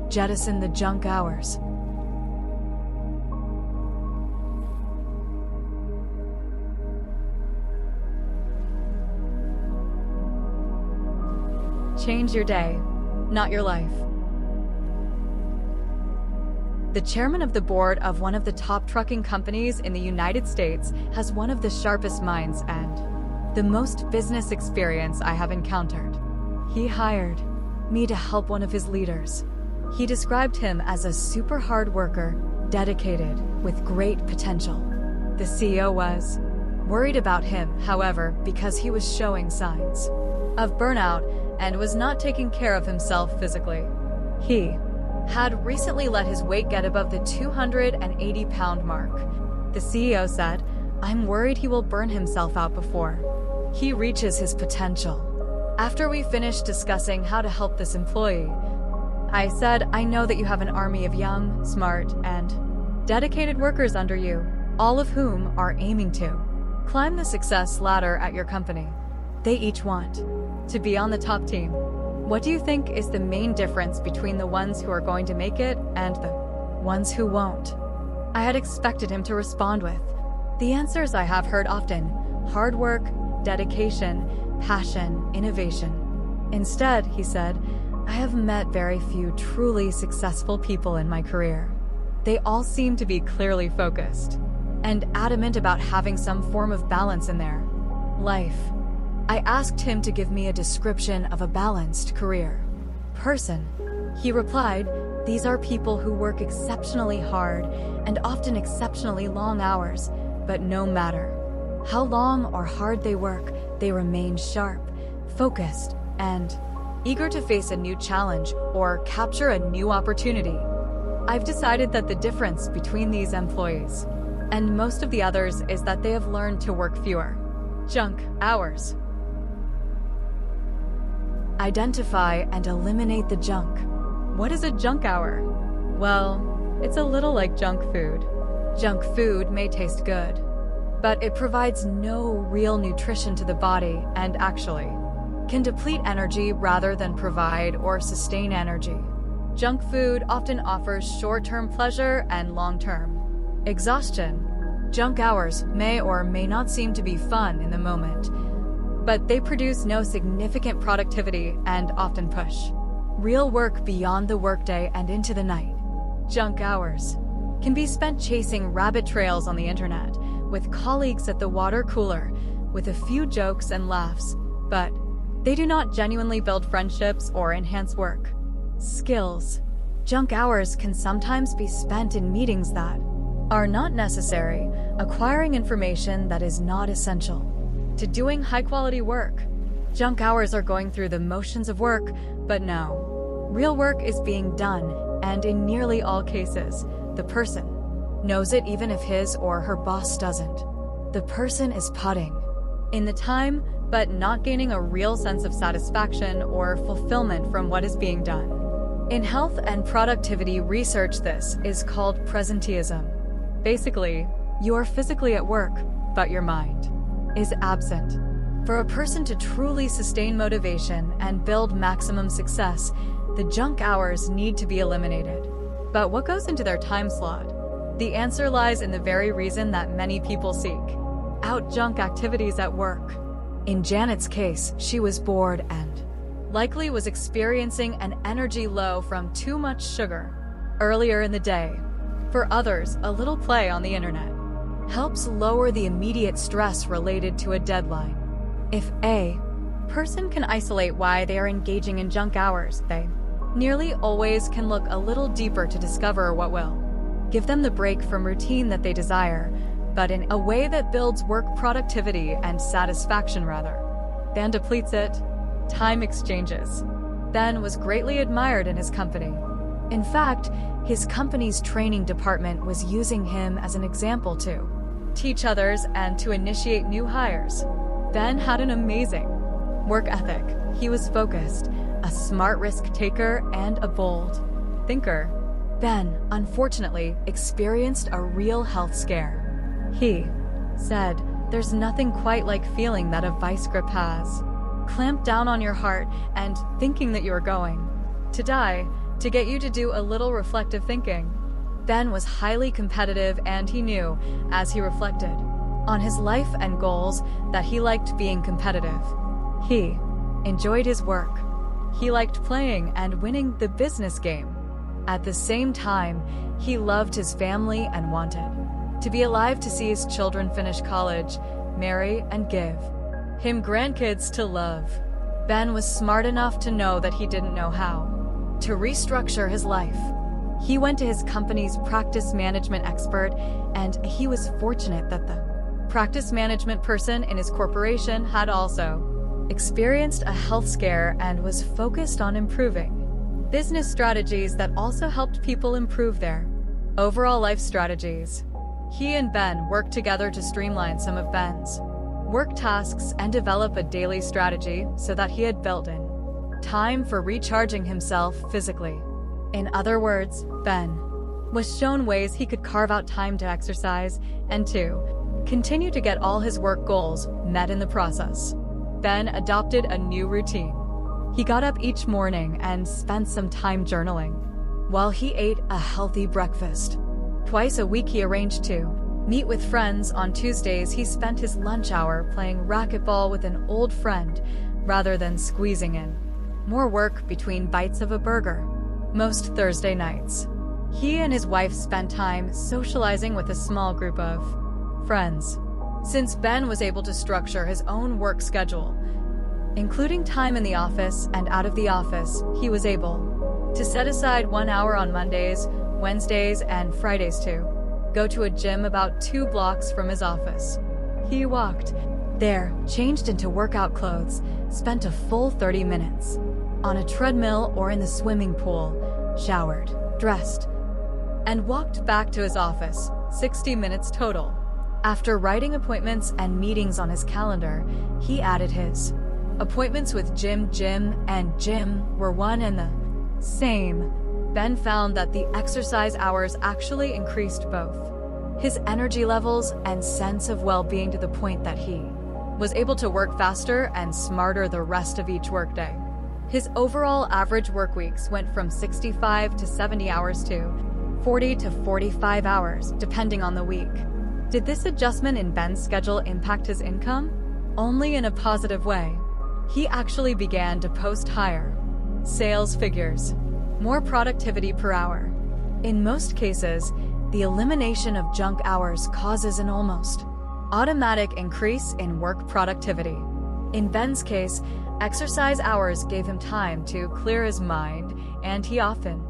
Jettison the junk hours. Change your day, not your life. The chairman of the board of one of the top trucking companies in the United States has one of the sharpest minds and the most business experience I have encountered. He hired me to help one of his leaders. He described him as a super hard worker, dedicated, with great potential. The CEO was worried about him, however, because he was showing signs of burnout and was not taking care of himself physically. He had recently let his weight get above the 280-pound mark. The CEO said, "I'm worried he will burn himself out before he reaches his potential." After we finished discussing how to help this employee, I said, "I know that you have an army of young, smart, and dedicated workers under you, all of whom are aiming to climb the success ladder at your company. They each want to be on the top team. What do you think is the main difference between the ones who are going to make it and the ones who won't?" I had expected him to respond with the answers I have heard often: hard work, dedication, passion, innovation. Instead, he said, "I have met very few truly successful people in my career. They all seem to be clearly focused and adamant about having some form of balance in their life." I asked him to give me a description of a balanced career person. He replied, "These are people who work exceptionally hard and often exceptionally long hours, but no matter how long or hard they work, they remain sharp, focused, and eager to face a new challenge or capture a new opportunity." I've decided that the difference between these employees and most of the others is that they have learned to work fewer junk hours. Identify and eliminate the junk. What is a junk hour? Well, it's a little like junk food. Junk food may taste good, but it provides no real nutrition to the body and actually can deplete energy rather than provide or sustain energy. Junk food often offers short-term pleasure and long-term exhaustion. Junk hours may or may not seem to be fun in the moment, but they produce no significant productivity and often push real work beyond the workday and into the night. Junk hours can be spent chasing rabbit trails on the internet, with colleagues at the water cooler, with a few jokes and laughs, but they do not genuinely build friendships or enhance work skills. Junk hours can sometimes be spent in meetings that are not necessary, acquiring information that is not essential to doing high-quality work. Junk hours are going through the motions of work, but no, real work is being done, and in nearly all cases, the person knows it even if his or her boss doesn't. The person is putting in the time, but not gaining a real sense of satisfaction or fulfillment from what is being done. In health and productivity research, this is called presenteeism. Basically, you are physically at work, but your mind is absent. For a person to truly sustain motivation and build maximum success, the junk hours need to be eliminated. But what goes into their time slot? The answer lies in the very reason that many people seek out junk activities at work. In Janet's case, she was bored and likely was experiencing an energy low from too much sugar earlier in the day. For others, a little play on the internet helps lower the immediate stress related to a deadline. If a person can isolate why they are engaging in junk hours, they nearly always can look a little deeper to discover what will give them the break from routine that they desire, but in a way that builds work productivity and satisfaction rather than depletes it. Time exchanges. Ben was greatly admired in his company. In fact, his company's training department was using him as an example to teach others and to initiate new hires. Ben had an amazing work ethic. He was focused, a smart risk taker, and a bold thinker. Ben, unfortunately, experienced a real health scare. He said, "There's nothing quite like feeling that a vice grip has clamped down on your heart and thinking that you're going to die. to get you to do a little reflective thinking. Ben was highly competitive, and he knew, as he reflected on his life and goals, that he liked being competitive. He enjoyed his work. He liked playing and winning the business game. At the same time, he loved his family and wanted to be alive to see his children finish college, marry, and give him grandkids to love. Ben was smart enough to know that he didn't know how to restructure his life. He went to his company's practice management expert, and he was fortunate that the practice management person in his corporation had also experienced a health scare and was focused on improving business strategies that also helped people improve their overall life strategies. He and Ben worked together to streamline some of Ben's work tasks and develop a daily strategy so that he had built in time for recharging himself physically. In other words, Ben was shown ways he could carve out time to exercise and to continue to get all his work goals met in the process. Ben adopted a new routine. He got up each morning and spent some time journaling, while he ate a healthy breakfast. Twice a week he arranged to meet with friends. On Tuesdays he spent his lunch hour playing racquetball with an old friend, rather than squeezing in more work between bites of a burger. Most Thursday nights, he and his wife spent time socializing with a small group of friends. Since Ben was able to structure his own work schedule, including time in the office and out of the office, he was able to set aside 1 hour on Mondays, Wednesdays, and Fridays to go to a gym about 2 blocks from his office. He walked there, changed into workout clothes, spent a full 30 minutes on a treadmill or in the swimming pool, showered, dressed, and walked back to his office, 60 minutes total. After writing appointments and meetings on his calendar, he added his appointments with Jim and Jim were one and the same. Ben found that the exercise hours actually increased both his energy levels and sense of well-being, to the point that he was able to work faster and smarter the rest of each workday. His overall average work weeks went from 65 to 70 hours to 40 to 45 hours, depending on the week. Did this adjustment in Ben's schedule impact his income? Only in a positive way. He actually began to post higher sales figures, more productivity per hour. In most cases, the elimination of junk hours causes an almost automatic increase in work productivity. In Ben's case, exercise hours gave him time to clear his mind, and he often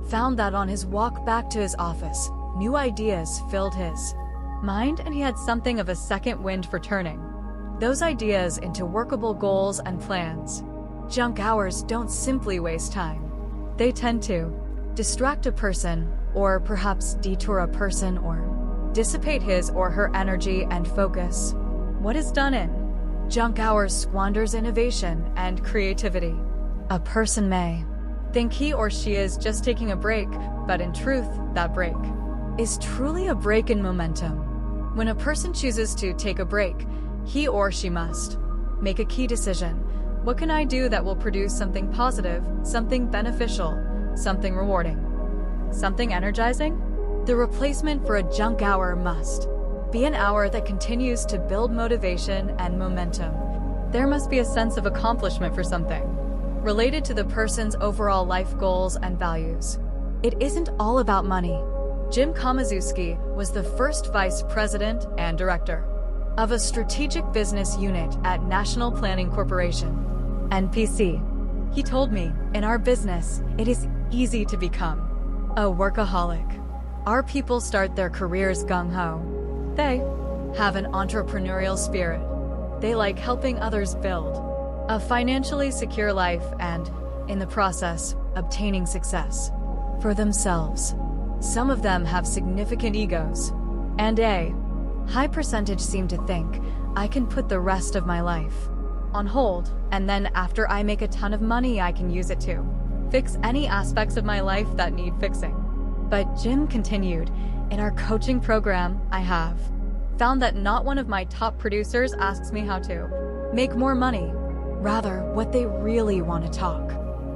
found that on his walk back to his office, new ideas filled his mind, and he had something of a second wind for turning those ideas into workable goals and plans. Junk hours don't simply waste time. They tend to distract a person, or perhaps detour a person, or dissipate his or her energy and focus. What is done in junk hours squanders innovation and creativity. A person may think he or she is just taking a break, but in truth, that break is truly a break in momentum. When a person chooses to take a break, he or she must make a key decision. What can I do that will produce something positive, something beneficial, something rewarding, something energizing? The replacement for a junk hour must be an hour that continues to build motivation and momentum. There must be a sense of accomplishment for something related to the person's overall life goals and values. It isn't all about money. Jim Kamazuski was the first vice president and director of a strategic business unit at National Planning Corporation, NPC. He told me, in our business, it is easy to become a workaholic. Our people start their careers gung-ho. They have an entrepreneurial spirit. They like helping others build a financially secure life and, in the process, obtaining success for themselves. Some of them have significant egos, and a high percentage seem to think, I can put the rest of my life on hold, and then after I make a ton of money I can use it to fix any aspects of my life that need fixing. But Jim continued, in our coaching program, I have found that not one of my top producers asks me how to make more money. Rather, what they really want to talk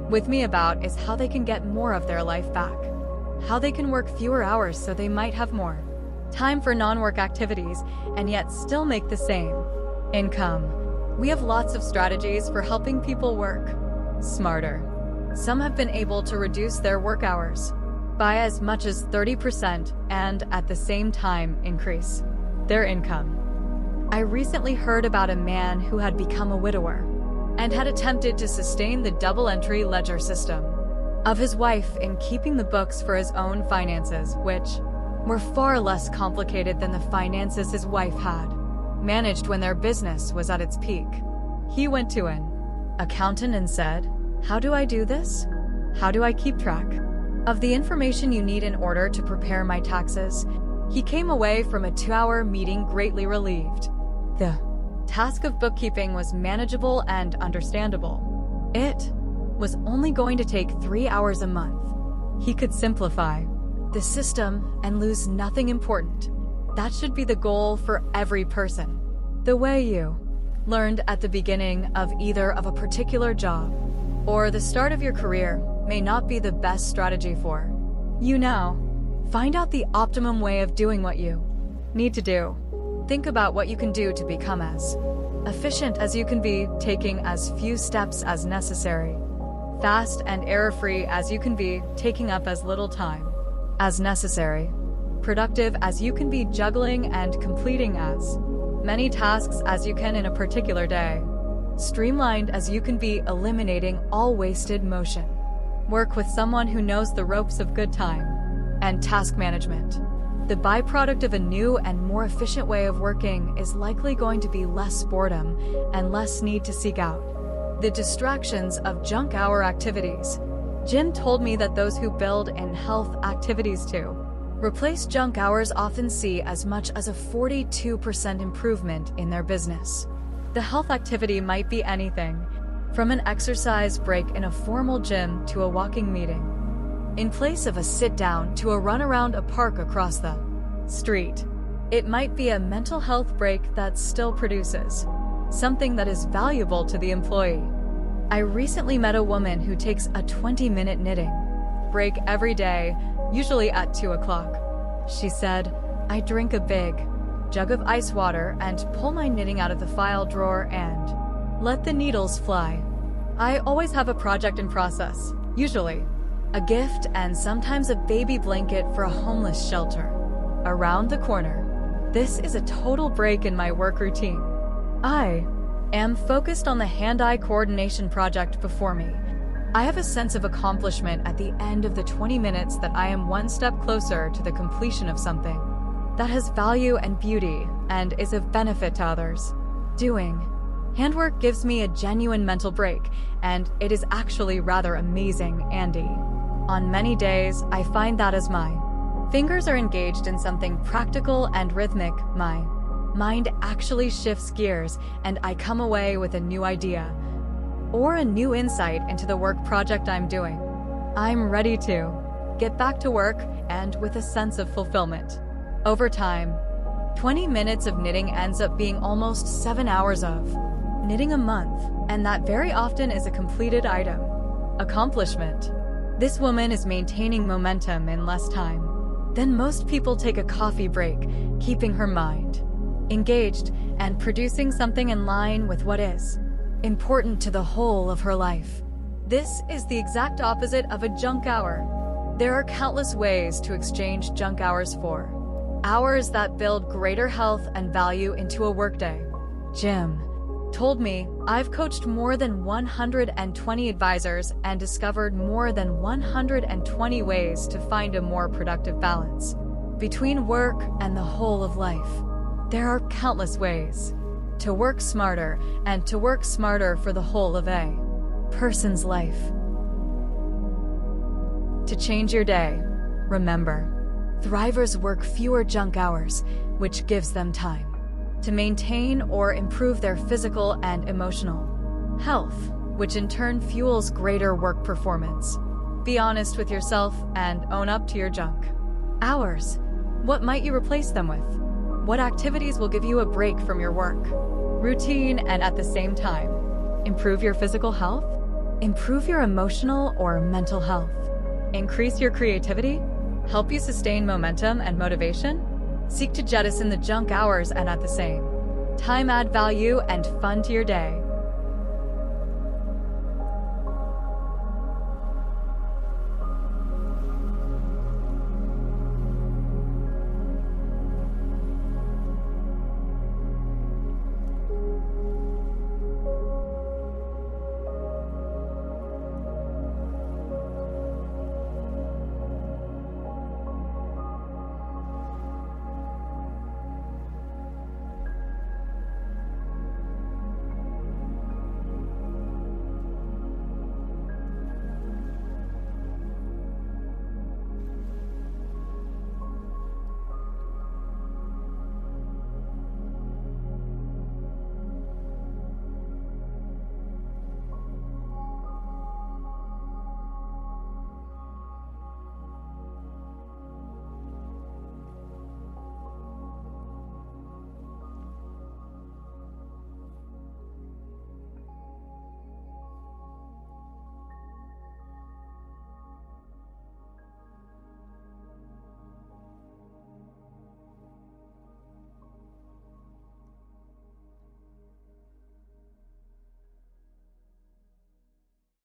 with me about is how they can get more of their life back. How they can work fewer hours so they might have more time for non-work activities and yet still make the same income. We have lots of strategies for helping people work smarter. Some have been able to reduce their work hours by as much as 30% and at the same time increase their income. I recently heard about a man who had become a widower and had attempted to sustain the double-entry ledger system of his wife in keeping the books for his own finances, which were far less complicated than the finances his wife had managed when their business was at its peak. He went to an accountant and said, "How do I do this? How do I keep track of the information you need in order to prepare my taxes?" He came away from a 2-hour meeting greatly relieved. The task of bookkeeping was manageable and understandable. It was only going to take 3 hours a month. He could simplify the system and lose nothing important. That should be the goal for every person. The way you learned at the beginning of either of a particular job or the start of your career may not be the best strategy for you now. Find out the optimum way of doing what you need to do. Think about what you can do to become as efficient as you can be, taking as few steps as necessary, fast and error-free as you can be, taking up as little time as necessary, productive as you can be, juggling and completing as many tasks as you can in a particular day, streamlined as you can be, eliminating all wasted motion. Work with someone who knows the ropes of good time and task management. The byproduct of a new and more efficient way of working is likely going to be less boredom and less need to seek out the distractions of junk hour activities. Jim told me that those who build in health activities to replace junk hours often see as much as a 42% improvement in their business. The health activity might be anything from an exercise break in a formal gym to a walking meeting in place of a sit-down to a run around a park across the street. It might be a mental health break that still produces something that is valuable to the employee. I recently met a woman who takes a 20-minute knitting break every day, usually at 2 o'clock. She said, "I drink a big jug of ice water and pull my knitting out of the file drawer and let the needles fly. I always have a project in process, usually a gift and sometimes a baby blanket for a homeless shelter around the corner. This is a total break in my work routine. I am focused on the hand-eye coordination project before me. I have a sense of accomplishment at the end of the 20 minutes that I am one step closer to the completion of something that has value and beauty and is of benefit to others. Doing handwork gives me a genuine mental break, and it is actually rather amazing, Andy. On many days, I find that as my fingers are engaged in something practical and rhythmic, my mind actually shifts gears and I come away with a new idea or a new insight into the work project I'm doing. I'm ready to get back to work and with a sense of fulfillment. Over time, 20 minutes of knitting ends up being almost 7 hours of knitting a month, and that very often is a completed item. Accomplishment. This woman is maintaining momentum in less time than most people take a coffee break, keeping her mind engaged and producing something in line with what is important to the whole of her life. This is the exact opposite of a junk hour. There are countless ways to exchange junk hours for hours that build greater health and value into a workday. Jim told me, "I've coached more than 120 advisors and discovered more than 120 ways to find a more productive balance between work and the whole of life. There are countless ways to work smarter and to work smarter for the whole of a person's life." To change your day, remember, thrivers work fewer junk hours, which gives them time to maintain or improve their physical and emotional health, which in turn fuels greater work performance. Be honest with yourself and own up to your junk hours. What might you replace them with? What activities will give you a break from your work routine and at the same time improve your physical health? Improve your emotional or mental health? Increase your creativity? Help you sustain momentum and motivation? Seek to jettison the junk hours and at the same time add value and fun to your day.